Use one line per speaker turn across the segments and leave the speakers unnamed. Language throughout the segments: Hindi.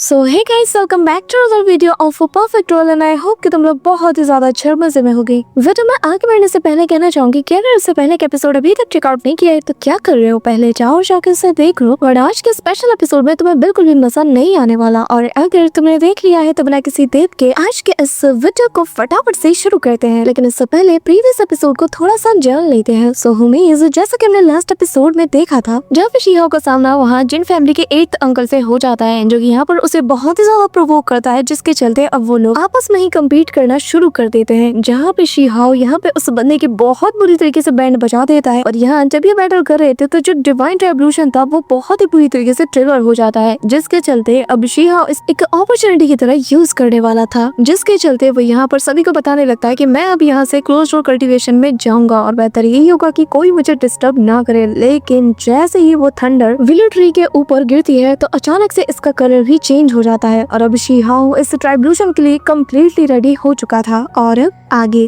So hey guys, welcome back to another video of a perfect role and I hope कि तुम लोग बहुत ही ज्यादा अच्छे मजे में होगी। वीडियो में आगे बढ़ने से पहले कहना चाहूंगी कि अगर इससे पहले के एपिसोड अभी तक चेकआउट नहीं किया है तो क्या कर रहे हो, पहले जाओ जाकर इसे देख लो। और आज के स्पेशल एपिसोड में तुम्हें बिल्कुल भी मजा नहीं आने वाला, और अगर तुमने देख लिया है तो बिना किसी देर के आज के इस वीडियो को फटाफट से शुरू करते हैं। लेकिन इससे पहले प्रीवियस एपिसोड को थोड़ा सा जान लेते हैं। सो उम्मीद जैसा कि हमने लास्ट एपिसोड में देखा था, जब शीहो का सामना वहाँ जिन फैमिली के 8th अंकल से हो जाता है, जो कि यहाँ पर उसे बहुत ही ज्यादा प्रोवोक करता है, जिसके चलते अब वो लोग आपस में ही कम्पीट करना शुरू कर देते हैं। जहाँ पे शीहाओ यहाँ पे उस बंदे की बहुत बुरी तरीके से बैंड बजा देता है, और यहाँ जब ये बैटल कर रहे थे तो जो डिवाइन रेवोल्यूशन था वो बहुत ही बुरी तरीके से ट्रिगर हो जाता है, जिसके चलते अब शीहाओ इस एक अपॉर्चुनिटी की तरह यूज करने वाला था, जिसके चलते वो यहाँ पर सभी को बताने लगता है कि मैं अब यहाँ से क्लोज डोर कल्टीवेशन में जाऊंगा और बेहतर यही होगा कि कोई मुझे डिस्टर्ब ना करे। लेकिन जैसे ही वो थंडर विलो ट्री के ऊपर गिरती है तो अचानक से इसका कलर भी चेंज हो जाता है, और अब शीहाओ इस ट्राइब्यूशन के लिए कम्प्लीटली रेडी हो चुका था। और आगे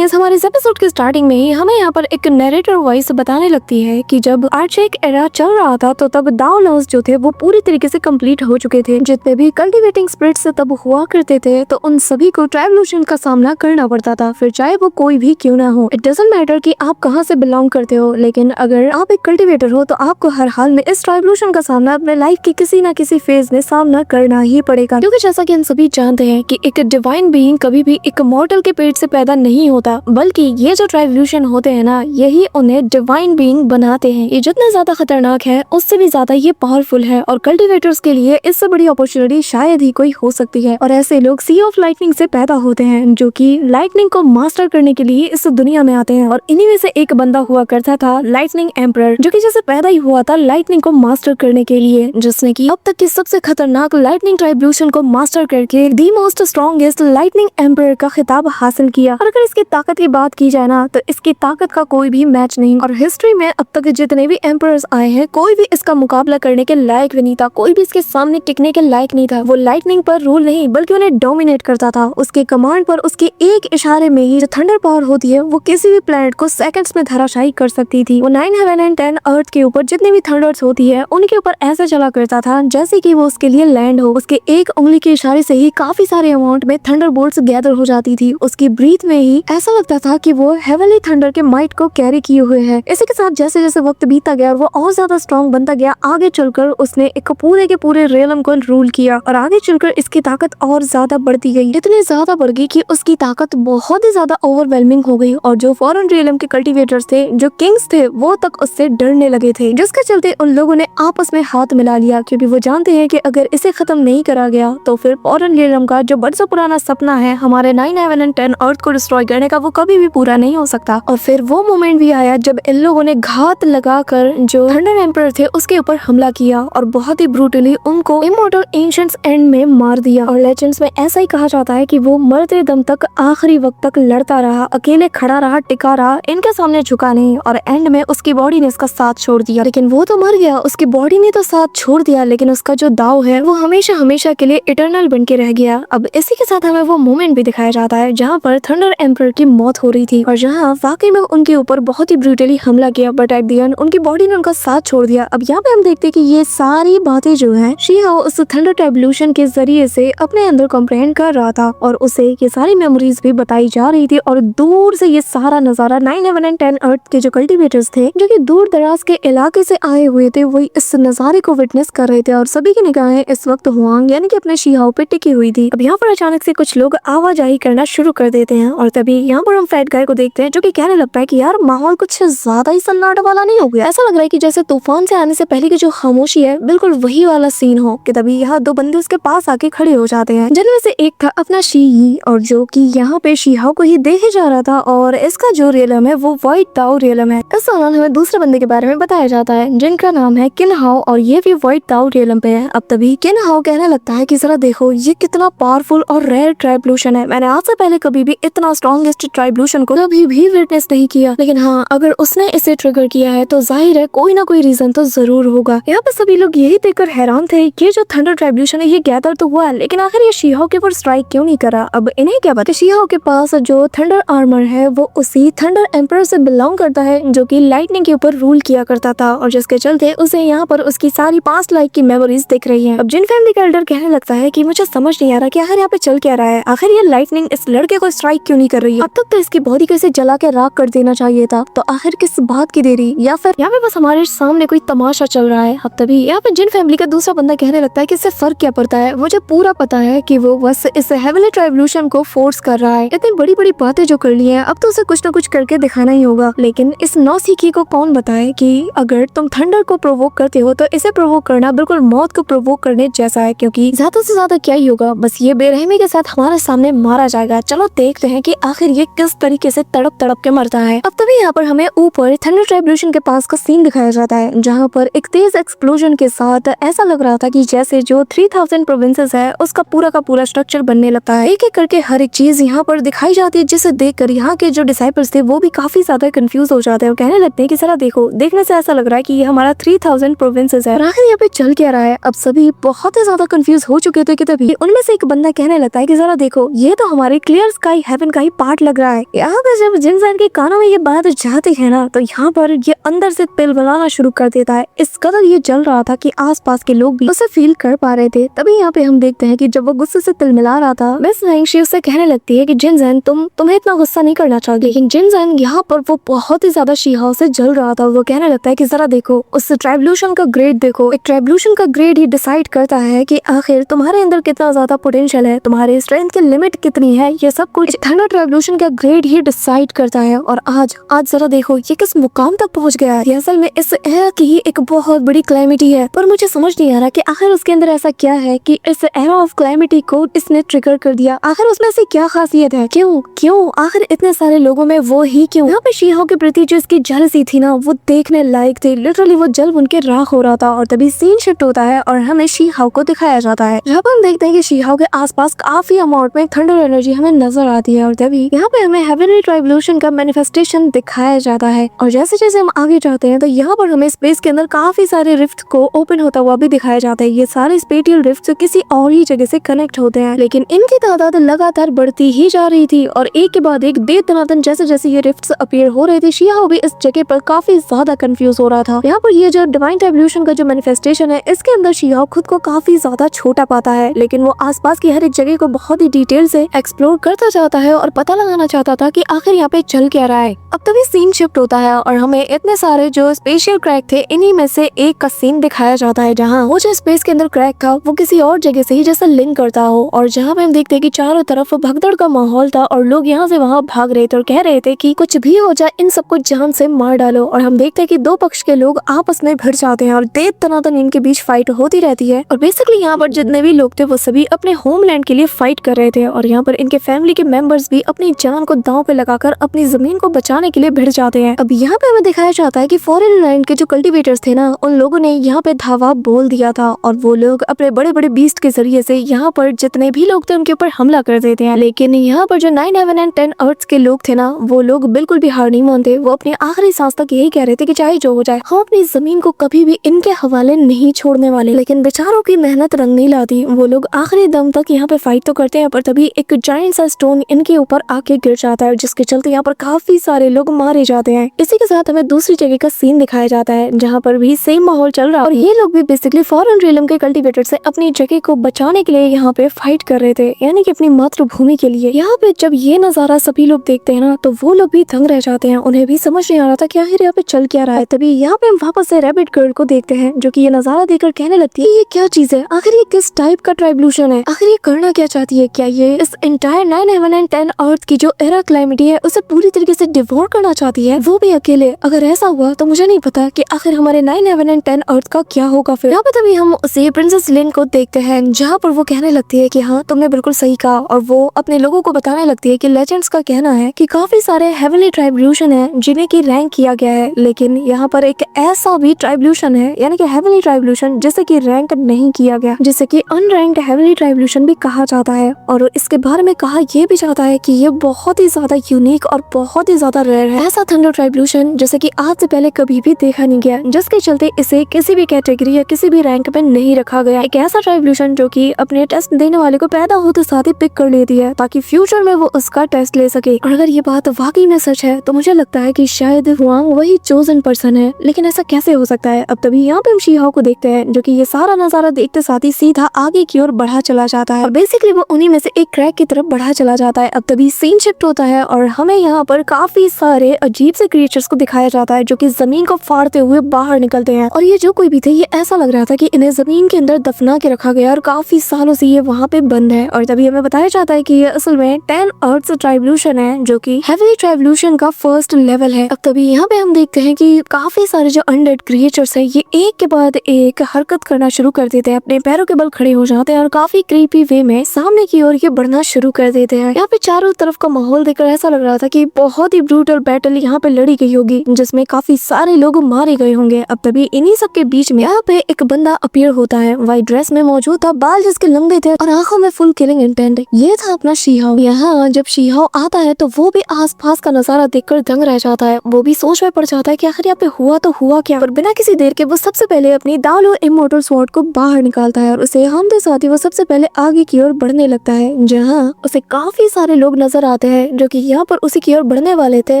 हमारे इस एपिसोड के स्टार्टिंग में ही हमें यहाँ पर एक नरेटर वॉइस बताने लगती है कि जब आर्चेक एरा चल रहा था तो तब डाउनलर्स जो थे वो पूरी तरीके से कंप्लीट हो चुके थे। जितने भी कल्टीवेटिंग स्पिरिट्स तब हुआ करते थे तो उन सभी को ट्राइब्यूशन का सामना करना पड़ता था, फिर चाहे वो कोई भी क्यों ना हो। इट डजंट मैटर कि आप कहाँ से बिलोंग करते हो, लेकिन अगर आप एक कल्टीवेटर हो तो आपको हर हाल में इस ट्राइब्यूशन का सामना अपने लाइफ के किसी न किसी फेज में सामना करना ही पड़ेगा। क्योंकि जैसा कि हम सभी जानते हैं कि एक डिवाइन बीइंग कभी भी एक मॉर्टल के पेट से पैदा नहीं होता, बल्कि ये जो ट्राइब्यूशन होते हैं ना, यही उन्हें डिवाइन बीइंग बनाते हैं। ये जितना ज्यादा खतरनाक है उससे भी ज्यादा ये पावरफुल है, और कल्टीवेटर्स के लिए इससे बड़ी अपॉर्चुनिटी शायद ही कोई हो सकती है। और ऐसे लोग सी ऑफ लाइटनिंग से पैदा होते हैं, जो कि लाइटनिंग को मास्टर करने के लिए इस दुनिया में आते हैं। और इन्हीं में से एक बंदा हुआ करता था लाइटनिंग एम्परर, जो कि जैसे पैदा ही हुआ था लाइटनिंग को मास्टर करने के लिए, जिसने की अब तक की सबसे खतरनाक लाइटनिंग ट्राइब्यूशन को मास्टर करके the most strongest lightning emperor का खिताब हासिल किया। और अगर इसकी ताकत की बात की जाए ना, तो इसकी ताकत का कोई भी मैच नहीं, और हिस्ट्री में अब तक जितने भी एम्परर्स आए हैं कोई भी इसका मुकाबला करने के लायक भी नहीं था, कोई भी इसके सामने टिकने के लायक नहीं था। वो लाइटनिंग पर रूल नहीं बल्कि उन्हें डोमिनेट करता था। उसके कमांड पर उसके एक इशारे में ही जो थंडर पावर होती है वो किसी भी प्लेनेट को सेकंड्स में धराशायी कर सकती थी। वो 9 हेवन एंड 10 अर्थ के ऊपर जितनी भी थंडर्स होती है उनके ऊपर ऐसा चला करता था जैसे कि वो उसके लिए लैंड हो। उसके एक उंगली के इशारे से ही काफी सारे अमाउंट में थंडर बोल्ट्स गैदर हो जाती थी। उसकी ब्रीथ में ही ऐसा लगता था कि वो हेवनली थंडर के माइट को कैरी किए हुए है। इसी के साथ जैसे जैसे वक्त बीता गया वो और ज्यादा स्ट्रॉन्ग बनता गया, आगे चलकर उसने एक पूरे के पूरे रियलम को रूल किया, और आगे चलकर इसकी ताकत और ज्यादा बढ़ती गई, इतनी ज्यादा बढ़ गई कि उसकी ताकत बहुत ही ज्यादा ओवरवेलमिंग हो गई। और जो फॉरेन रियलम के कल्टीवेटर्स थे, जो किंग्स थे, वो तक उससे डरने लगे थे, जिसके चलते उन लोगों ने आपस में हाथ मिला लिया, क्योंकि वो जानते हैं कि अगर इसे खत्म नहीं करा गया तो फिर फॉरेन रियलम का जो बरसों पुराना सपना है हमारे 9 हेवन एंड 10 अर्थ को डिस्ट्रॉय करने का, वो कभी भी पूरा नहीं हो सकता। और फिर वो मोमेंट भी आया जब इन लोगों ने घात लगाकर जो थंडर एम्परर थे उसके ऊपर हमला किया, और बहुत ही ब्रूटली उनको इमॉर्टल एंशिएंट्स एंड में मार दिया। और लेजेंड्स में ऐसा ही कहा जाता है कि वो मरते दम तक आखिरी वक्त तक लड़ता रहा, अकेले खड़ा रहा, टिका रहा, इनके सामने झुका नहीं, और एंड में उसकी बॉडी ने इसका साथ छोड़ दिया। लेकिन वो तो मर गया, उसकी बॉडी ने तो साथ छोड़ दिया, लेकिन उसका जो दाव है वो हमेशा हमेशा के लिए इटर्नल बन के रह गया। अब इसी के साथ हमें वो मोमेंट भी दिखाया जाता है जहाँ पर थंडर एम्परर की मौत हो रही थी, और जहाँ वाकई में उनके ऊपर बहुत ही ब्रूटली हमला किया, बट एट द एंड उनकी बॉडी ने उनका साथ छोड़ दिया। अब यहाँ पे हम देखते हैं कि ये सारी बातें जो है शीहाओ उस थंडर ट्राइब्यूशन के जरिए से अपने अंदर कॉम्प्रेहेंड कर रहा था, और उसे ये सारी मेमोरीज भी बताई जा रही थी। और दूर से ये सारा नजारा 9 हेवन एंड 10 अर्थ के जो कल्टीवेटर्स थे, जो कि दूर दराज के इलाके से आए हुए थे, वही इस नजारे को विटनेस कर रहे थे, और सभी की निगाहें इस वक्त हुआंग यानी कि अपने शीहाओ पे टिकी हुई थी। अब यहाँ पर अचानक से कुछ लोग आवाजाही करना शुरू कर देते हैं, और तभी यहाँ पर हम फैट गाय को देखते हैं, जो कि कहने लगता है कि यार माहौल कुछ ज्यादा ही सन्नाटा वाला नहीं हो गया। ऐसा लग रहा है कि जैसे तूफान से आने से पहले की जो खामोशी है बिल्कुल वही वाला सीन हो। कि तभी यहाँ 2 बंदे उसके पास आके खड़े हो जाते हैं, जिनमें से एक था अपना शी, और जो कि यहाँ पे शीहाओ को ही देखे जा रहा था, और इसका जो रियलम है वो व्हाइट ताओ रियलम है। इस दौरान हमें दूसरे बंदे के बारे में बताया जाता है जिनका नाम है किनहाओ, और ये भी व्हाइट ताओ रियलम पे है। अब तभी किनहाओ कहने लगता है कि जरा देखो ये कितना पावरफुल और रेयर ट्राइब्यूशन है, मैंने आज से पहले कभी भी इतना स्ट्रॉन्गेस्ट ट्राइब्यूशन को कभी भी विटनेस नहीं किया, लेकिन हाँ अगर उसने इसे ट्रिगर किया है तो जाहिर है कोई ना कोई रीजन तो जरूर होगा। यहाँ पे सभी लोग यही देखकर हैरान थे कि ये जो थंडर ट्राइब्यूशन है ये गैदर तो हुआ, लेकिन आखिर ये शीहाओ के ऊपर स्ट्राइक क्यों नहीं करा। अब इन्हें क्या पता, शीहाओ के पास जो थंडर आर्मर है वो उसी थंडर एम्परर से बिलोंग करता है, जो कि लाइटनिंग के ऊपर रूल किया करता था, और जिसके चलते उसे यहाँ पर उसकी सारी पास्ट लाइफ की मेमोरीज दिख रही है। अब जिन फैमिली का एल्डर कहने लगता है कि मुझे समझ नहीं आ रहा कि आखिर यहाँ पे चल क्या रहा है, आखिर ये लाइटनिंग इस लड़के को स्ट्राइक क्यों नहीं कर रही है, अब तक तो इसकी बॉडी को इसे जला के राख कर देना चाहिए था, तो आखिर किस बात की देरी, या फिर यहाँ पे बस हमारे सामने कोई तमाशा चल रहा है। अब तभी यहाँ पे जिन फैमिली का दूसरा बंदा कहने लगता है कि इससे फर्क क्या पड़ता है, मुझे पूरा पता है कि वो बस इस हेवनली ट्राइब्यूशन को फोर्स कर रहा है, इतनी बड़ी बड़ी बातें जो कर ली है अब तो उसे कुछ न कुछ करके दिखाना ही होगा। लेकिन इस नौसिखी को कौन बताए कि अगर तुम थंडर को प्रोवोक करते हो तो इसे प्रोवोक करना बिल्कुल मौत को प्रोवोक करने जैसा है, क्योंकि ज्यादा से ज्यादा क्या ही होगा, बस ये बेरहमी के साथ हमारे सामने मारा जाएगा। चलो देखते हैं कि आखिर ये किस तरीके से तड़प तड़प के मरता है। अब तभी यहाँ पर हमें ऊपर थंडर ट्राइब्यूशन के पास का सीन दिखाया जाता है, जहाँ पर एक तेज एक्सप्लोजन के साथ ऐसा लग रहा था कि जैसे जो 3000 प्रोविंसेस है उसका पूरा का पूरा स्ट्रक्चर बनने लगता है। एक एक करके हर एक चीज यहाँ पर दिखाई जाती है, जिसे देखकर यहाँ के जो डिसाइपल्स थे वो भी काफी ज्यादा कंफ्यूज हो जाते हैं और कहने लगते हैं कि जरा देखो, देखने से ऐसा लग रहा है कि ये हमारा 3000 प्रोविंसेस है, आखिर यहाँ पे चल क्या रहा है। अब सभी बहुत ही ज्यादा कंफ्यूज हो चुके थे कि तभी उनमें से एक बंदा कहने लगता है कि जरा देखो, ये तो हमारे क्लियर स्काई हेवन का ही पार्ट लग रहा है। यहाँ पे जब जिनसान के कानों में ये बात जाती है ना, तो यहाँ पर ये अंदर से पिलपिलाना शुरू कर देता है। इस कदर ये जल रहा था कि आसपास के लोग भी उसे फील कर पा रहे थे। तभी यहाँ पे हम देखते हैं कि जब वो गुस्से से तिलमिला रहा था, मिस वैंगशी उससे कहने लगती है कि जिनसान तुम्हें इतना गुस्सा नहीं करना चाहिए। लेकिन जिनसान यहाँ पर वो बहुत ही ज्यादा शीहा से जल रहा था। वो कहने लगता है कि जरा देखो, उस ट्राइब्यूशन का ग्रेड देखो, एक ट्राइब्यूशन का ग्रेड ही डिसाइड करता है कि आखिर तुम्हारे अंदर कितना ज्यादा पोटेंशियल है, तुम्हारे स्ट्रेंथ की लिमिट कितनी है, ये सब कुछ थंडर ट्राइब्यूशन का ग्रेड ही डिसाइड करता है। और आज जरा देखो ये किस मुकाम तक पहुंच गया है। ये असल में इस एरा की ही एक बहुत बड़ी क्लैमिटी है, पर मुझे समझ नहीं आ रहा कि आखिर उसके अंदर ऐसा क्या है कि इस एरा ऑफ क्लैमिटी को इसने ट्रिगर कर दिया। आखिर उसमें से क्या खासियत है, क्यों आखिर इतने सारे लोगों में वो ही क्यों। यहाँ पे शीहा के प्रति जो इसकी जेलसी थी ना, वो देखने लायक थी। लिटरली वो जल उनके राख हो रहा था। और तभी सीन शिफ्ट होता है और हमें शीहा को दिखाया जाता है, जहाँ पर हम देखते हैं कि शीहा के आसपास काफी अमाउंट में थंडर एनर्जी हमें नजर आती है। और तभी यहाँ पे हमें हेवनली ट्राइब्यूशन का मैनिफेस्टेशन दिखाया जाता है। और जैसे जैसे हम आगे जाते हैं तो यहाँ पर हमें स्पेस के अंदर काफी सारे रिफ्ट को ओपन होता हुआ भी दिखाया जाता है। ये सारे स्पेटियल रिफ्ट किसी और ही जगह से कनेक्ट होते हैं, लेकिन इनकी तादाद लगातार बढ़ती ही जा रही थी और एक के बाद एक दे दनादन जैसे जैसे ये रिफ्ट्स अपीयर हो रहे थे, शीहा भी इस जगह पर काफी ज्यादा कंफ्यूज हो रहा था। यहाँ पर ये जो डिवाइन ट्राइब्यूशन का जो मैनिफेस्टेशन है, इसके अंदर शीहा खुद को काफी ज्यादा छोटा पाता है, लेकिन वो आसपास की हर एक जगह को बहुत ही डिटेल से एक्सप्लोर करता जाता है और पता लगाना चाहता था कि आखिर यहाँ पे चल क्या रहा है। अब तभी सीन शिफ्ट होता है और हमें इतने सारे जो स्पेशियल क्रैक थे, इन्हीं में से एक का सीन दिखाया जाता है, जहाँ वो जो स्पेस के अंदर क्रैक था वो किसी और जगह से ही जैसा लिंक करता हो। और जहाँ पे हम देखते हैं कि चारों तरफ भगदड़ का माहौल था और लोग यहाँ से वहाँ भाग रहे थे और कह रहे थे कि कुछ भी हो जाए, इन सबको जान से मार डालो। और हम देखते हैं कि दो पक्ष के लोग आपस में भिड़ जाते हैं और देर तनातन इनके बीच फाइट होती रहती है। और बेसिकली यहाँ पर जितने भी लोग थे वो सभी अपने होमलैंड के लिए फाइट कर रहे थे और यहाँ पर इनके फैमिली के मेंबर्स भी अपनी जान को दांव पे लगाकर अपनी जमीन को बचाने के लिए भिड़ जाते हैं। अब यहाँ पे हमें दिखाया जाता है कि फॉरेन लैंड के जो कल्टीवेटर्स थे ना, उन लोगों ने यहाँ पे धावा बोल दिया था और वो लोग अपने बड़े बड़े बीस्ट के जरिए से यहाँ पर जितने भी लोग थे उनके ऊपर हमला कर देते हैं। लेकिन यहाँ पर जो 9 हेवन एंड 10 अर्थ्स के लोग थे ना, वो लोग बिल्कुल भी हार नहीं मानते। वो अपनी आखिरी सांस तक यही कह रहे थे कि चाहे जो हो जाए, हम अपनी जमीन को कभी भी इनके हवाले नहीं छोड़ने वाले। लेकिन बेचारों की मेहनत रंग नहीं लाती, वो लोग आखिरी दम तक यहाँ पे फाइट तो करते हैं, पर तभी एक जायंट सा स्टोन इनके ऊपर आके गिर जाता है, जिसके चलते यहाँ पर काफी सारे लोग मारे जाते हैं। इसी के साथ हमें दूसरी जगह का सीन दिखाया जाता है, जहाँ पर भी सेम माहौल चल रहा है और ये लोग भी बेसिकली फॉरेन रियलम के कल्टीवेटर से अपनी जगह को बचाने के लिए यहाँ पे फाइट कर रहे थे, यानी कि अपनी मातृभूमि के लिए। यहाँ पे जब ये नजारा सभी लोग देखते हैं ना, तो वो लोग भी दंग रह जाते हैं। उन्हें भी समझ नहीं आ रहा था कि आखिर यहाँ पे चल क्या रहा है। तभी यहाँ पे हम वापस से रैबिट गर्ल को देखते हैं, जो कि ये नजारा देखकर कहने लगती है, ये क्या चीज है, आखिर ये किस टाइप का ट्राइब्यूशन है, आखिर ये करना क्या चाहती है, क्या ये इस एंटायर 9 हेवन एंड 10 अर्थ की जो एरा क्लाइमेटी है उसे पूरी तरीके से डिवोर करना चाहती है, वो भी अकेले। अगर ऐसा हुआ तो मुझे नहीं पता कि आखिर हमारे 9 हेवन एंड 10 अर्थ का क्या होगा फिर। यहाँ पे तभी हम उसे प्रिंसेस लिन को देखते हैं, जहाँ पर वो कहने लगती है कि हाँ तुमने बिल्कुल सही कहा, और वो अपने लोगों को बताने लगती है कि लेजेंड्स का कहना है कि काफी सारे हेवनली ट्राइब्यूशन है जिन्हें की रैंक किया गया है, लेकिन यहाँ पर एक ऐसा भी ट्राइब्यूशन है, यानी कि हेवनली ट्राइब्यूशन जिसे की रैंक नहीं किया गया, जिसे की अनरैंक्ड हेवनली ट्राइब्यूशन भी कहा जाता है। और इसके बारे में कहा यह भी जाता है कि ये बहुत ही ज्यादा यूनिक और बहुत ही ज्यादा रेयर है, ऐसा थंडर ट्राइब्यूशन जैसे कि आज से पहले कभी भी देखा नहीं गया, जिसके चलते इसे किसी भी कैटेगरी या किसी भी रैंक पे नहीं रखा गया। एक ऐसा ट्राइब्यूशन जो कि अपने टेस्ट देने वाले को पैदा होते साथ ही पिक कर लेती है, ताकि फ्यूचर में वो उसका टेस्ट ले सके। और अगर ये बात वाकई में सच है तो मुझे लगता है कि शायद हुआंग वही चोजन पर्सन है, लेकिन ऐसा कैसे हो सकता है। अब तभी यहाँ पे हम शीहा को देखते हैं, जो कि ये सारा नजारा देखते साथ ही सीधा आगे की ओर बढ़ा चला जाता है और बेसिकली वो उन्हीं में से एक क्रैक की तरफ बढ़ा चला जाता है। अब तभी सीन शिफ्ट होता है और हमें यहाँ पर काफी सारे अजीब से क्रिएचर्स को दिखाया जाता है जो कि जमीन को फाड़ते हुए बाहर निकलते हैं। और ये जो कोई भी थे ये ऐसा लग रहा था कि इन्हें जमीन के अंदर दफना के रखा गया और काफी सालों से ये वहाँ पे बंद है। और तभी हमें बताया जाता है कि ये असल में 10 अर्थ्स ट्राइब्यूशन है जो कि हेवली ट्राइब्यूशन का फर्स्ट लेवल है। अब तभी यहाँ पे हम देखते हैं कि काफी सारे जो अनडेड क्रिएचर्स है ये एक के बाद एक हरकत करना शुरू कर देते हैं, अपने पैरों के बल खड़े हो जाते हैं और काफी क्रीपी वे में सामने की ओर ये बढ़ना शुरू कर देते हैं। यहाँ पे चारों तरफ का माहौल देखकर ऐसा लग रहा था कि बहुत ही ब्रूटल बैटल यहाँ पे लड़ी गई होगी जिसमें काफी सारे लोग मारे गए होंगे। अब तभी इन्हीं सब के बीच में यहाँ पे एक बंदा अपीयर होता है, व्हाइट ड्रेस में मौजूद था, बाल जिसके लंबे थे और आंखों में फुल किलिंग इंटेंट। ये था अपना शीहाओ। यहाँ जब शीहाओ आता है तो वो भी आसपास का नजारा देखकर दंग रह जाता है। वो भी सोच में पड़ जाता है कि आखिर यहाँ पे हुआ तो हुआ क्या। पर बिना किसी देर के वो सबसे पहले अपनी दालो इमोर्टल स्वॉर्ड को बाहर निकालता है और उसे हमदे साथ ही वो सबसे पहले आगे की ओर बढ़ने लगता है जहाँ उसे काफी सारे लोग नजर आते हैं जो कि यहाँ पर उसी की ओर बढ़ने वाले थे।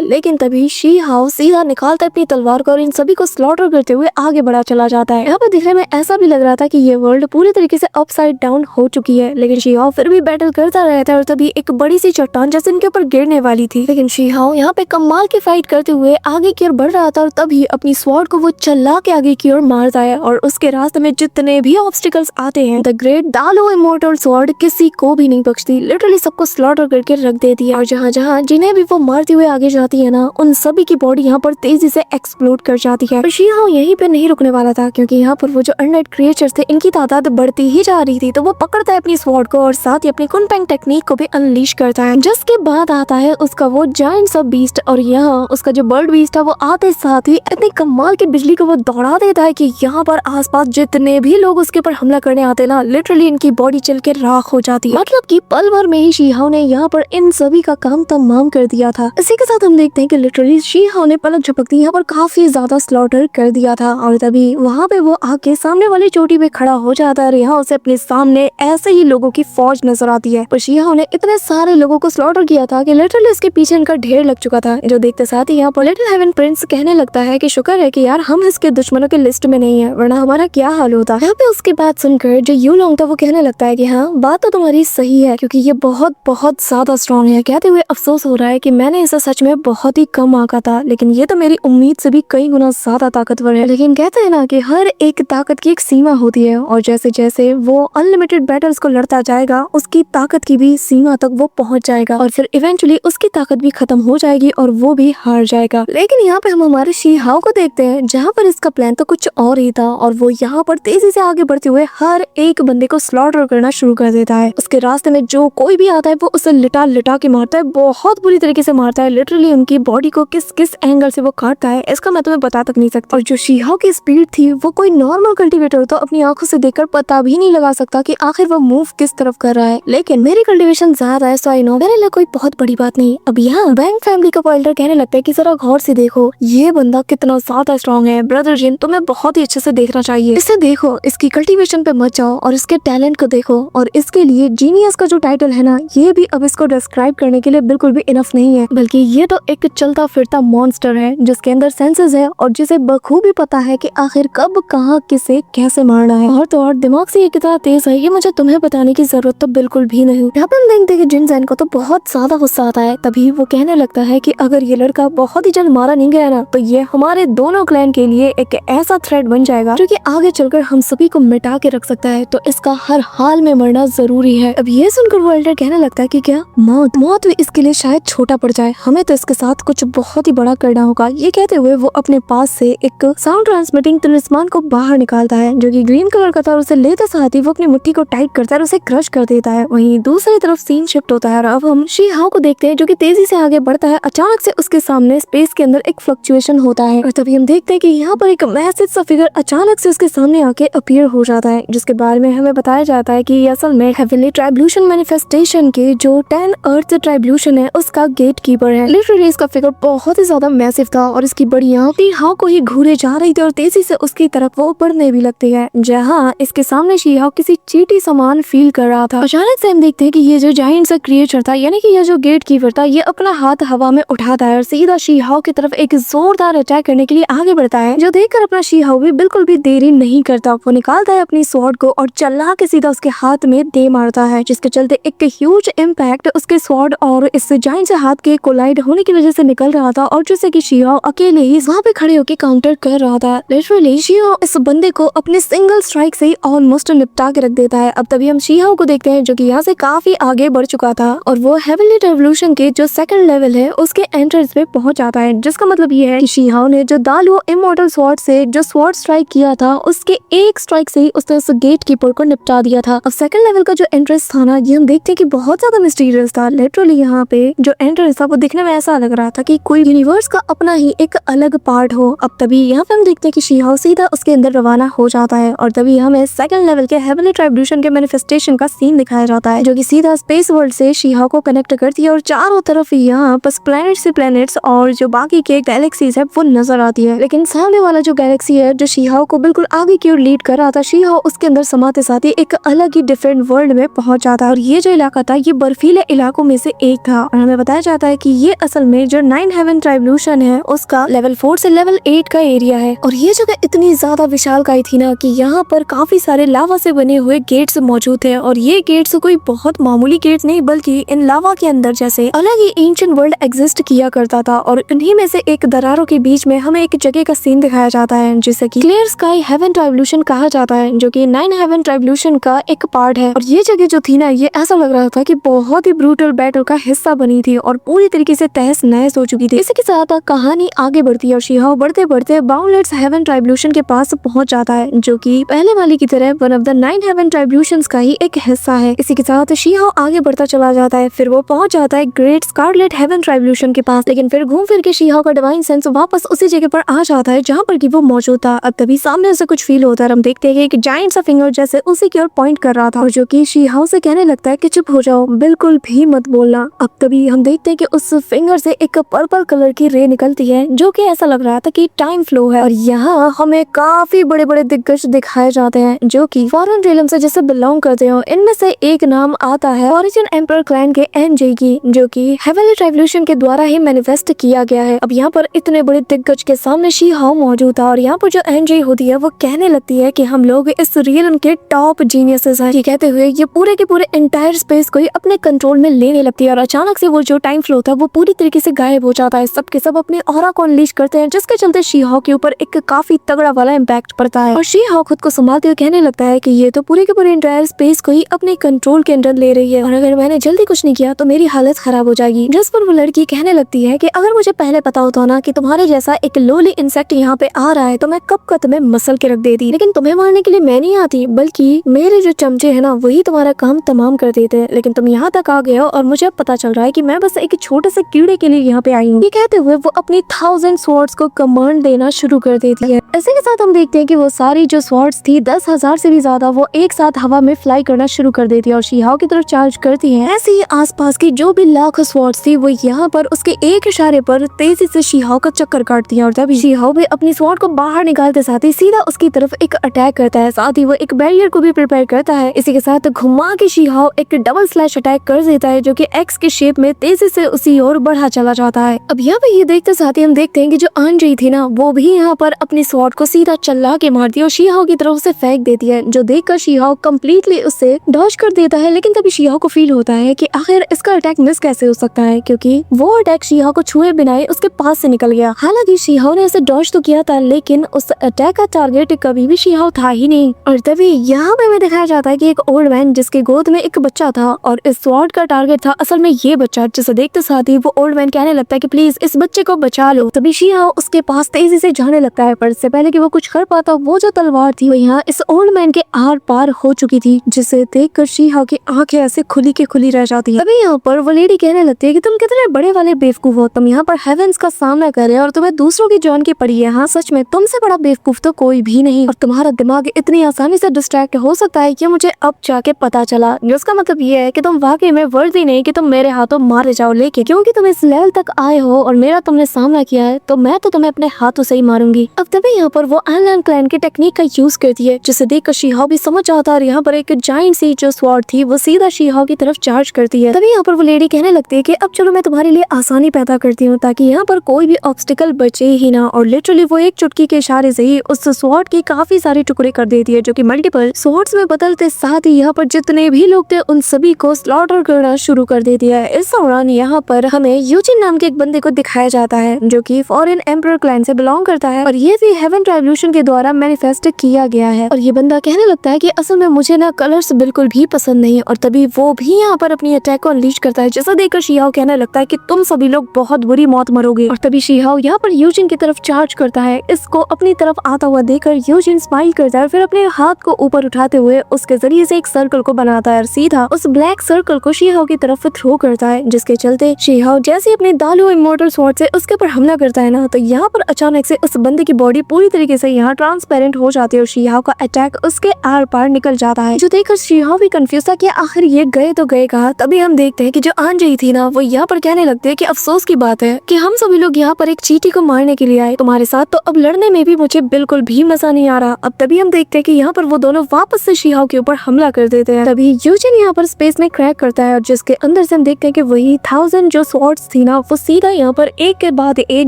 लेकिन तभी शीहाओ सीधा निकालता है अपनी तलवार को और इन सभी को स्लॉटर करते हुए आगे बढ़ा चला जाता है। यहाँ पर दिखने में ऐसा भी लग रहा था कि ये वर्ल्ड पूरी तरीके से अपसाइड डाउन हो चुकी है, लेकिन शीहाओ फिर भी बैटल करता रहता है और तभी एक बड़ी सी चट्टान जैसे इनके ऊपर गिरने वाली थी। लेकिन शीहाओ यहाँ पे कमाल की फाइट करते हुए आगे की ओर बढ़ रहा था और तभी अपनी स्वॉर्ड को वो चला के आगे की ओर मारता है और उसके रास्ते में जितने भी ऑब्स्टिकल्स आते हैं द ग्रेट दालो इमोर्टल स्वॉर्ड किसी को भी नहीं बख्शती, लिटरली सबको स्लॉटर करके रख देती है। और जहाँ जहाँ जिन्हें भी वो मारते हुए आगे जाती है ना उन सभी की बॉडी यहाँ पर तेजी से एक्सप्लोड कर जाती है। शीहाओ यहीं पे नहीं रुकने वाला था क्योंकि यहाँ पर वो जो अनडेड क्रिएचर्स थे इनकी तादाद बढ़ती ही जा रही थी। तो वो पकड़ता है अपनी स्वॉर्ड को और साथ ही अपनी कुनपेंग टेक्निक को भी अनलीश करता है, जिसके बाद आता है उसका वो जायंट सब बीस्ट। और यहाँ उसका जो बर्ड बीस्ट है वो आते साथ ही इतनी कमाल की बिजली को वो दौड़ा देता है कि यहाँ पर आसपास जितने भी लोग उसके ऊपर हमला करने आते ना लिटरली इनकी बॉडी चल के राख हो जाती है। मतलब कि पल भर में ही शीहाओ ने यहाँ पर इन सभी का काम तमाम कर दिया था। इसी के साथ हम देखते हैं कि लिटरली शीहाओ ने पलक झपकती यहाँ पर काफी ज्यादा स्लॉटर कर दिया था। और तभी वहाँ पे वो आके सामने वाली चोटी पे खड़ा हो जाता है और यहाँ उसे अपने सामने ऐसे ही लोगों की फौज नजर आती है। पर शीहाओ ने इतने सारे लोगों को स्लॉटर किया था कि लिटरली उसके पीछे इनका ढेर लग चुका था, जो देखते साथ ही यहाँ पर लिटिल हेवन प्रिंस कहने लगता है कि शुक्र है कि यार हम इसके दुश्मनों के लिस्ट में नहीं है, वरना हमारा क्या हाल होता। यहाँ पे उसकी बात सुनकर जो यू लॉन्ग था वो कहने लगता है कि हाँ बात तो तुम्हारी सही है क्योंकि ये बहुत बहुत ज्यादा स्ट्रॉन्ग है। कहते हुए अफसोस हो रहा है कि मैंने इसे सच में बहुत ही कम आंका था, लेकिन ये तो मेरी उम्मीद से भी कई गुना ज्यादा ताकतवर है। लेकिन कहते हैं ना कि हर एक ताकत की एक सीमा होती है और जैसे जैसे वो अनलिमिटेड बैटल्स को लड़ता जाएगा उसकी ताकत की भी सीमा तक वो पहुंच जाएगा और फिर इवेंचुअली उसकी ताकत भी खत्म हो जाएगी और वो भी हार जाएगा। लेकिन यहाँ पे हम हमारे शीहाओ को देखते हैं जहाँ पर इसका प्लान तो कुछ और ही था और वो यहाँ पर तेजी से आगे बढ़ते हुए हर एक बंदे को स्लॉटर करना शुरू कर देता है। उसके रास्ते में जो कोई भी आता है वो उसे लिटा लिटा के मारता है, बहुत बुरी तरीके से मारता है। लिटरली उनकी बॉडी को किस किस एंगल से वो काटता है इसका मैं तुम्हें बता तक नहीं सकता। और जो शीहाओ की स्पीड थी वो कोई नॉर्मल कल्टिवेटर तो अपनी आंखों से देखकर पता भी नहीं लगा सकता कि आखिर वो मूव किस तरफ कर रहा है। लेकिन मेरी कल्टिवेशन ज्यादा है सो आई नो मेरे लिए कोई बहुत बड़ी बात नहीं। अब यहाँ बैंक फैमिली का पॉइंटर कहने लगता है कि जरा गौर से देखो ये बंदा कितना ज्यादा स्ट्रॉन्ग है, ब्रदर जिन तुम्हें बहुत ही अच्छे से देखना चाहिए। इसे देखो, इसकी कल्टीवेशन पे मत जाओ और इसके टैलेंट को देखो। और इसके लिए जीनियस का जो टाइटल है ना ये भी अब इसको डिस्क्राइब करने के लिए बिल्कुल भी इनफ नहीं है, बल्कि ये तो एक चलता फिरता मॉन्स्टर है जिसके अंदर सेंसेस है और जिसे बखूबी पता है कि आखिर कब कहाँ किसे कैसे मारना है। और तो और दिमाग से ये कितना तेज है ये मुझे तुम्हें बताने की जरूरत तो बिल्कुल भी नहीं। यहाँ पे हम देखते हैं कि जिन जैन को तो बहुत ज्यादा गुस्सा आता है। तभी वो कहने लगता है कि अगर ये लड़का बहुत ही जल्द मारा नहीं गया ना तो ये हमारे दोनों क्लैन के लिए एक ऐसा थ्रेट बन जाएगा जो कि आगे चलकर हम सभी को मिटा के रख सकता है, तो इसका हर हाल में मरना जरूरी है। अब ये सुनकर वो एल्डर कहने लगता है कि क्या मौत भी इसके लिए शायद छोटा पड़ जाए, हमें तो इसके साथ कुछ बहुत ही बड़ा करना होगा। ये कहते हुए वो अपने पास से एक साउंड ट्रांसमिटिंग तलिस्मान को बाहर निकालता है जो कि ग्रीन कलर का था और उसे लेते साथ ही वो अपनी मुट्ठी को टाइट करता है और उसे क्रश कर देता है। वहीं दूसरी तरफ सीन शिफ्ट होता है और अब हम शीहाओ को देखते हैं जो कि तेजी से आगे बढ़ता है। अचानक से उसके सामने स्पेस के अंदर एक फ्लक्चुएशन होता है और तभी हम देखते हैं कि यहाँ पर एक मैसिव सा फिगर अचानक से उसके सामने आके अपीयर हो जाता है, जिसके बारे में हमें बताया जाता है कि ये असल में हेवनली ट्राइब्यूशन मैनिफेस्टेशन के जो 10 अर्थ ट्राइब्यूशन है उसका गेट कीपर है। लिटरली इसका फिगर बहुत ही ज्यादा मैसिव था और इसकी बड़ियां शीहाओ को ही घूरे जा रही थी और तेजी से उसकी तरफ वो बढ़ने भी लगती है, जहाँ इसके सामने शीहाओ किसी चींटी समान फील कर रहा था। अचानक से हम देखते हैं कि ये जो जायंट सा क्रिएचर था यानी कि ये जो गेट कीपर था ये अपना हाथ हवा में उठाता है और सीधा शीहाओ की तरफ एक जोरदार अटैक करने के लिए आगे बढ़ता है, जो देखकर अपना शीहाओ भी बिल्कुल भी देरी नहीं करता। वो निकाल निकालता है अपनी स्वॉर्ड को और चला के सीधा उसके हाथ में दे मारता है, जिसके चलते एक ह्यूज इम्पैक्ट उसके स्वॉर्ड और इस जायंट से हाथ के कोलाइड होने की वजह से निकल रहा था। और जैसे कि शियाओ अकेले ही वहाँ पे खड़े होकर काउंटर कर रहा था। लिटरली शियाओ इस बंदे को अपने सिंगल स्ट्राइक से ही ऑलमोस्ट निपटा के रख देता है। अब तभी हम शियाओ को देखते हैं जो कि यहाँ से काफी आगे बढ़ चुका था और वो हेवनली रेवोल्यूशन के जो सेकंड लेवल है उसके एंट्रेंस पे पहुंच जाता है, जिसका मतलब ये है कि शियाओ ने जो दालुओ इमॉर्टल स्वॉर्ड से जो स्वॉर्ड स्ट्राइक किया था उसके एक स्ट्राइक से ही उसने उस गेट कीपर को निपटा दिया था। अब सेकंड लेवल का जो एंट्रेंस था ना, ये हम देखते हैं कि बहुत ज्यादा मिस्टीरियस था। लिटरली यहाँ पे जो एंट्रेंस था वो दिखने में ऐसा लग रहा था कि कोई यूनिवर्स का अपना ही एक अलग पार्ट हो। अब तभी यहाँ पे हम देखते हैं कि शियाओ सीधा उसके अंदर रवाना हो जाता है और तभी हमें सेकंड लेवल के हेवनली रेवोल्यूशन के मैनिफेस्टेशन का सीन दिखाया जाता है, जो कि सीधा स्पेस वर्ल्ड से शियाओ को कनेक्ट करती है और चारों तरफ यहाँ बस प्लैनेट्स से प्लैनेट्स और जो बाकी के गैलेक्सीज है वो नजर आती है। लेकिन सामने वाला जो गैलेक्सी है जो शियाओ को बिल्कुल आगे की ओर लीड कर रहा था, शियाओ उसके अंदर समाते साथ ही एक अलग ही डिफरेंट वर्ल्ड में पहुंच जाता है। और ये जो इलाका था ये बर्फीले इलाकों में से एक था और हमें बताया जाता है कि ये असल में जो 9 हेवन रेवोल्यूशन है उसका लेवल 4 से लेवल 8 का एरिया है। और ये जगह इतनी ज्यादा विशालकाय थी ना कि यहाँ पर काफी सारे लावा से बने हुए गेट्स मौजूद थे और ये गेट्स कोई बहुत मामूली गेट नहीं बल्कि इन लावा के अंदर जैसे अलग ही एंशिएंट वर्ल्ड एग्जिस्ट किया करता था। और इन्हीं में से एक दरारों के बीच में हमें एक जगह का सीन दिखाया जाता है जिसे कि क्लियर स्काई हेवन रेवोल्यूशन कहा जाता है, जो कि 9 हेवन रेवोल्यूशन का एक पार्ट है। और ये जगह जो थी ना, ये ऐसा लग रहा था कि बहुत ही ब्रूटल बैटल का हिस्सा बनी थी और पूरी तरीके से तहस नहस हो चुकी थी। इसी के साथ कहानी आगे बढ़ती है और शियाओ बढ़ते बढ़ते बाउंडलेस हेवन रेवोल्यूशन के पास पहुंच जाता है, जो कि पहले वाली की तरह one of the 9 heaven revolutions का ही एक हिस्सा है। इसी के साथ शियाओ आगे बढ़ता चला जाता है, फिर वो पहुंच जाता है ग्रेट स्कारलेट हेवन रेवोल्यूशन के पास। लेकिन फिर घूम फिर के शियाओ का डिवाइन सेंस वापस उसी जगह पर आ जाता है जहाँ पर कि वो मौजूद था। अब तभी सामने से कुछ फील होता है, हम देखते हैं कि एक जायंट सा फिंगर जैसे उसी की ओर पॉइंट कर रहा था और जो कि शियाओ से कहने लगता है कि चुप हो जाओ, बिल्कुल भी मत बोलना। अब तभी हम देखते हैं कि उस फिंगर से एक पर्पल कलर की रे निकलती है, जो कि ऐसा लग रहा था कि टाइम फ्लो है। और यहाँ हमें काफी बड़े बड़े दिग्गज दिखाए जाते हैं जो कि फॉरेन रियल्म से जैसे बिलोंग करते हो। इनमें से एक नाम आता है ओरिजिन एम्परर क्लैन के एनजे की, जो कि हेवनली रेवोल्यूशन के द्वारा ही मैनिफेस्ट किया गया है। अब यहाँ पर इतने बड़े दिग्गज के सामने शियाओ मौजूद था और यहाँ पर जो एनजे होती है वो कहने लगती है कि हम लोग इस रियल्म के टॉप जीनियसेस हैं। ये कहते हुए ये पूरे के पूरे एंटायर स्पेस को ही अपने कंट्रोल में लेने लगती है और अचानक से वो जो टाइम फ्लो था वो पूरी तरीके से गायब हो जाता है। सबके सब अपने ऑरा को अनलीश करते हैं, जिसके चलते शियाओ के ऊपर एक काफी तगड़ा वाला इम्पैक्ट पड़ता है और शियाओ खुद को संभालते हुए कहने लगता है कि ये तो पूरे के पूरे एंटायर स्पेस को ही अपने कंट्रोल के अंदर ले रही है और अगर मैंने जल्दी कुछ नहीं किया तो मेरी हालत खराब हो जाएगी। जिस पर वो लड़की कहने लगती है कि अगर मुझे पहले पता होता ना कि तुम्हारे जैसा एक लोली इंसेक्ट यहाँ पे आ रहा है तो मैं कब का तुम्हें मसल के रख देती, लेकिन तुम्हें मारने के लिए मैं नहीं आती बल्कि मेरे जो चमचे है ना वही तुम्हारा काम तमाम कर देते हैं। लेकिन तुम यहाँ तक आ गए हो और मुझे पता चल रहा है कि मैं बस एक छोटे से कीड़े के लिए यहाँ पे आई हूँ। ये कहते हुए वो अपनी 1000 स्वॉर्ड्स को कमांड देना शुरू कर देती है। इसी के साथ हम देखते हैं कि वो सारी जो स्वॉर्ड्स थी 10,000 से भी ज्यादा वो एक साथ हवा में फ्लाई करना शुरू कर देती है और शियाओ की तरफ चार्ज करती है। ऐसे ही आसपास की जो भी लाखों स्वॉर्ड्स थी वो यहाँ पर उसके एक इशारे पर तेजी से शियाओ का चक्कर काटती है और तभी शियाओ भी अपनी स्वॉर्ड को बाहर निकालते साथ ही सीधा उसकी तरफ एक अटैक करता है। साथ ही वो एक बैरियर को भी प्रिपेयर करता है। इसी के साथ घुमा के शियाओ एक डबल स्लैश अटैक कर देता है, जो कि एक्स के शेप में तेजी से उसी ओर बढ़ा चला जाता है। अब यहाँ पे ये देखते साथ ही हम देखते हैं कि जो आंजी थी ना वो भी यहाँ पर अपनी स्वॉर्ड को सीधा चला के मारती है और शियाओ की तरफ से फेंक देती है, जो देखकर शियाओ कम्प्लीटली उससे डॉज कर देता है। लेकिन तभी शियाओ को फील होता है कि आखिर इसका अटैक मिस कैसे हो सकता है, क्योंकि वो अटैक शियाओ को छुए बिना ही उसके पास से निकल गया। हालांकि शियाओ ने इसे डॉज तो किया था लेकिन उस अटैक का टारगेट कभी भी शियाओ था ही नहीं। और तभी यहाँ पे हमें दिखाया जाता है कि एक ओल्ड मैन जिसके गोद में एक बच्चा था और इस स्वॉर्ड का टारगेट था असल में ये बच्चा, जिसे देखते साथ ही वो ओल्ड मैन कहने लगता है कि प्लीज इस बच्चे को बचा लो। तभी शियाओ उसके पास तेजी से जाने लगता है, पर इससे पहले कि वो कुछ कर पाता वो जो तलवार थी वो यहाँ इस ओल्ड मैन के आर पार हो चुकी थी, जिसे देखकर शियाओ की आंखें ऐसे खुली के खुली रह जाती है। तभी यहाँ पर वो लेडी कहने लगती है कि तुम कितने बड़े वाले बेवकूफ हो, तुम यहाँ पर हेवेंस का सामना कर रहे हो और तुम्हें दूसरों की जान की पड़ी है। हाँ सच में तुमसे बड़ा बेवकूफ तो कोई भी नहीं और तुम्हारा दिमाग इतनी आसानी से डिस्ट्रैक्ट हो सकता है कि मुझे अब जाके पता चला, जिसका मतलब ये है कि तुम वाकई में वर्दी नहीं कि तुम मेरे हाथों मारे जाओ, लेकिन क्योंकि तुम इस लेवल तक आए हो और मेरा तुमने सामना किया है तो मैं तो तुम्हें अपने हाथों से ही मारूंगी। अब तभी यहाँ पर वो एनलैंड क्लैन की टेक्निक का यूज करती है, जिसे देखकर शिहाओ भी समझ जाता है और यहाँ पर एक जायंट सी जो स्वॉर्ड थी वो सीधा शिहाओ की तरफ चार्ज करती है। तभी यहाँ पर वो लेडी कहने लगती है कि अब चलो मैं तुम्हारे लिए आसानी पैदा करती हूँ ताकि यहाँ पर कोई भी ऑब्स्टिकल बचे ही ना, और लिटरली वो एक चुटकी के इशारे से ही उस स्वॉर्ड के काफी सारे टुकड़े कर देती है, जो कि मल्टीपल स्वॉर्ड्स में बदलते साथ ही यहाँ पर जितने भी लोग थे उन सभी को स्लॉटर करना शुरू कर देती है। इस दौरान यहाँ पर हमें यूजिन नाम के एक बंदे को दिखाया जाता है जो कि फॉरेन एम्परर क्लैन से बिलोंग करता है और ये भी हेवन रेवोल्यूशन के द्वारा मैनिफेस्ट किया गया है। और ये बंदा कहने लगता है कि असल में मुझे ना कलर्स बिल्कुल भी पसंद नहीं है, और तभी वो भी यहाँ पर अपनी अटैक को अनलीश करता है, जिसे देखकर शीहाओ कहने लगता है कि तुम सभी लोग बहुत बुरी मौत मरोगे। और तभी शीहाओ यहाँ पर यूजिन की तरफ चार्ज करता है। इसको अपनी तरफ आता हुआ देखकर यूजिन स्माइल करता है, फिर अपने हाथ को ऊपर उठाते हुए उसके जरिए से एक सर्कल को बनाता है और सीधा उस ब्लैक सर्कल को शीहाओ की तरफ थ्रो करता है, जिसके चलते शीहाओ जैसे अपने दालू इमोर्टल स्वॉर्ड से उसके ऊपर हमला करता है ना, तो यहाँ पर अचानक से उस बंदे की बॉडी पूरी तरीके से यहाँ ट्रांसपेरेंट हो जाती है और शीहाओ का अटैक उसके आर पार निकल जाता है, जो देखकर शीहाओ भी कंफ्यूज था कि आखिर ये गए तो गए कहाँ। तभी हम देखते हैं कि जो आंजई थी ना, वो यहाँ पर कहने लगती है कि अफसोस की बात है कि हम सभी लोग यहाँ पर एक चींटी को मारने के लिए आए तुम्हारे साथ, तो अब लड़ने में भी मुझे बिल्कुल भी मजा नहीं आ रहा। अब तभी हम देखते हैं कि यहाँ पर वो दोनों वापस से शीहाओ के ऊपर हमला कर देते हैं। तभी यूजिन यहाँ पर स्पेस में क्रैक करता है और जिसके अंदर से हम देखते हैं कि वही 1000 जो स्वॉर्ड्स थी ना, वो सीधा यहाँ पर एक के बाद एक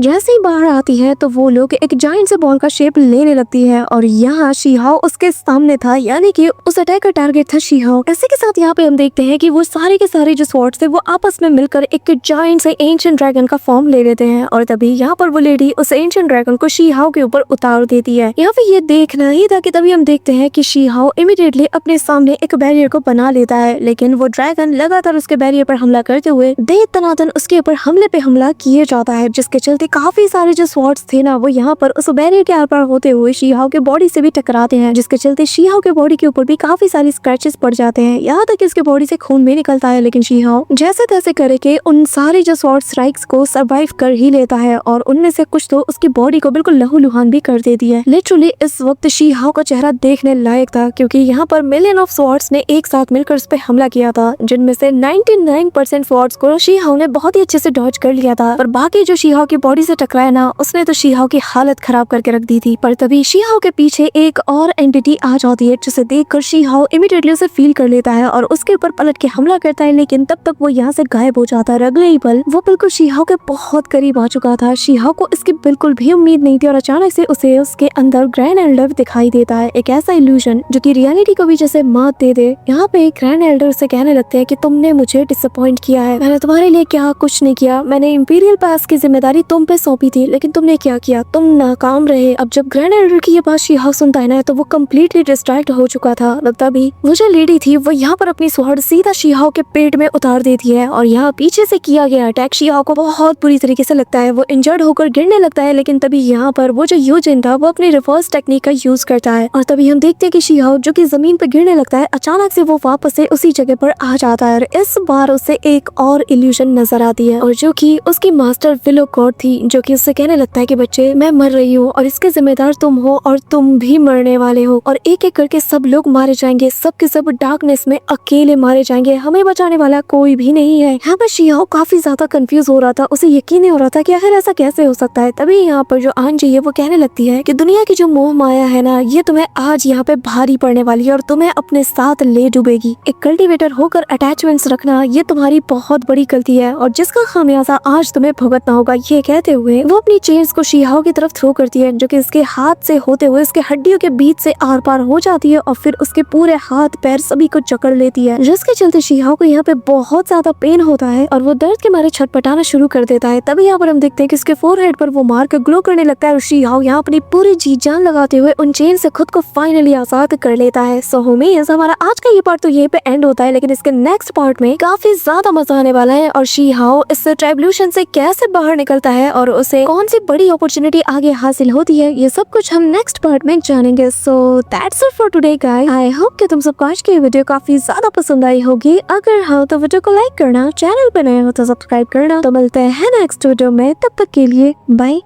जैसे ही बाहर आती है तो वो लोग एक जायंट से बॉल का शेप लेने लगती है और यहाँ शीहाओ उसके सामने था, यानी कि उस अटैक का टारगेट था शीहाओ। इसी के साथ यहाँ पे हम देखते हैं कि वो सारे के सारे जो स्वॉर्ड्स थे वो आपस में मिलकर एक जायंट से एंशिएंट ड्रैगन का फॉर्म ले लेते हैं और तभी यहाँ पर वो लेडी उस एंशिएंट ड्रैगन को शीहाओ के ऊपर उतार देती है। यहाँ पे ये देखना ही था कि तभी हम देखते हैं कि शीहाओ इमीडिएटली अपने सामने एक बैरियर को बना लेता है, लेकिन वो ड्रैगन लगातार उसके बैरियर पर हमला करते हुए दे तनातन उसके ऊपर हमले पे हमला किए जाता है, जिसके चलते काफी सारे जो स्वॉर्ड्स थे ना, वो यहाँ पर उस बैरियर के आर पार होते हुए शीहाओ के बॉडी से भी टकराते हैं, जिसके चलते शीहाओ के बॉडी के ऊपर भी काफी सारी स्क्रैचेस पड़ जाते हैं, यहाँ तक उसके बॉडी से खून भी निकलता है। लेकिन शीहाओ जैसे तैसे करके उन सारे जो स्वॉर्ड स्ट्राइक्स को सर्वाइव कर ही लेता है और उनमें से कुछ तो उसकी बॉडी को बिल्कुल लहूलुहान भी कर देती है। लिटरली इस वक्त शीहाओ का चेहरा देखने लायक था, क्योंकि यहाँ पर मिलियन ऑफ स्वॉर्ड्स ने एक साथ मिलकर उस पे हमला किया था, जिनमें से 99% स्वॉर्ड्स को शीहाओ ने बहुत ही अच्छे से डॉज कर लिया था, पर बाकी जो शीहाओ की बॉडी से टकराया ना, उसने तो शीहाओ की हालत खराब करके रख दी थी। पर तभी शीहाओ के पीछे एक और एंटिटी आ जाती है, जिसे देखकर शीहाओ इमीडिएटली उसे फील कर लेता है और उसके ऊपर पलट के हमला करता है, लेकिन तब तक वो यहाँ से गायब हो जाता है। अगले ही पल वो बिल्कुल शीहाओ के बहुत करीब आ चुका था। शीहाओ को इसकी बिल्कुल भी उम्मीद नहीं थी और अचानक से उसे उसके अंदर ग्रैंड एल्डर दिखाई देता है, एक ऐसा इल्यूजन जो कि रियलिटी को भी जैसे मात दे दे। यहाँ पे ग्रैंड एल्डर से कहने लगते हैं कि तुमने मुझे डिसअपॉइंट किया है, मैंने तुम्हारे लिए क्या कुछ नहीं किया, मैंने इंपीरियल पास की जिम्मेदारी तुम पे सौंपी थी, लेकिन तुमने क्या किया, तुम नाकाम रहे। अब जब ग्रैंड एल्डर की ये बात शीहाओ सुनता है ना, तो वो कम्प्लीटली डिस्ट्रैक्ट हो चुका था। तभी वो जो लेडी थी वो यहाँ पर अपनी स्वॉर्ड सीधा शीहाओ के पेट में उतार देती है और यहाँ पीछे से किया गया अटैक शीहाओ को बहुत बुरी तरीके से लगता है, वो इंजर्ड होकर गिरने लगता है। लेकिन तभी यहाँ पर वो जो यूजिन था वो अपनी रिवर्स टेक्निक का यूज करता है और तभी हम देखते हैं कि शीहाओ जो कि जमीन पर गिरने लगता है, अचानक से वो वापस से उसी जगह पर आ जाता है और इस बार उसे एक और इल्यूजन नजर आती है और जो कि उसकी मास्टर विलो गॉड थी, जो कि उससे कहने लगता है कि बच्चे मैं मर रही हूँ और इसके जिम्मेदार तुम हो और तुम भी मरने वाले हो और एक एक करके सब लोग मारे जाएंगे, सब के सब डार्कनेस में अकेले मारे जाएंगे, हमें बचाने वाला कोई भी नहीं है। यहाँ पर शीहाओ काफी ज्यादा कंफ्यूज हो रहा था, उसे यकीन नहीं हो रहा था कि आखिर ऐसा कैसे हो सकता है। तभी यहाँ पर जो आंजी है वो कहने लगती है कि दुनिया की जो मोह माया है ना, ये तुम्हें आज यहाँ पे भारी पड़ने वाली है और तुम्हें अपने साथ ले डूबेगी। एक कल्टीवेटर होकर अटैचमेंट्स रखना ये तुम्हारी बहुत बड़ी गलती है और जिसका खामियाजा आज तुम्हें भुगतना होगा। ये कहते हुए वो अपनी चेन्स को शीहाओ की तरफ थ्रो करती है, जो कि इसके हाथ से होते हुए उसके हड्डियों के बीच से आर पार हो जाती है और फिर उसके पूरे हाथ पैर सभी को जकड़ लेती है, जिसके चलते शीहाओ को यहाँ पे बहुत ज्यादा पेन होता है और वो दर्द के मारे छटपटाना शुरू कर देता है। तभी यहाँ पर हम देखते हैं कि उसके फोरहेड पर वो मार्क ग्लो करने लगता है और शीहाओ यहाँ अपनी पूरी जी जान लगाते हुए उन चेन से खुद को फाइनली आजाद कर लेता है। सो होमीज हमारा आज का ये पार्ट तो यहीं पे एंड होता है, लेकिन इसके नेक्स्ट पार्ट में काफी ज्यादा मजा आने वाला है और शीहाओ इस ट्राइब्यूशन से कैसे बाहर निकलता है और उसे कौन सी बड़ी अपॉर्चुनिटी आगे हासिल होती है, ये सब कुछ हम नेक्स्ट पार्ट में जानेंगे। So that's it for today guys. I hope कि तुम सबको आज की वीडियो काफी ज्यादा पसंद आई होगी। अगर हाँ तो वीडियो को लाइक करना, चैनल पे नए हो तो सब्सक्राइब करना। तो मिलते हैं नेक्स्ट वीडियो में, तब तक के लिए बाय।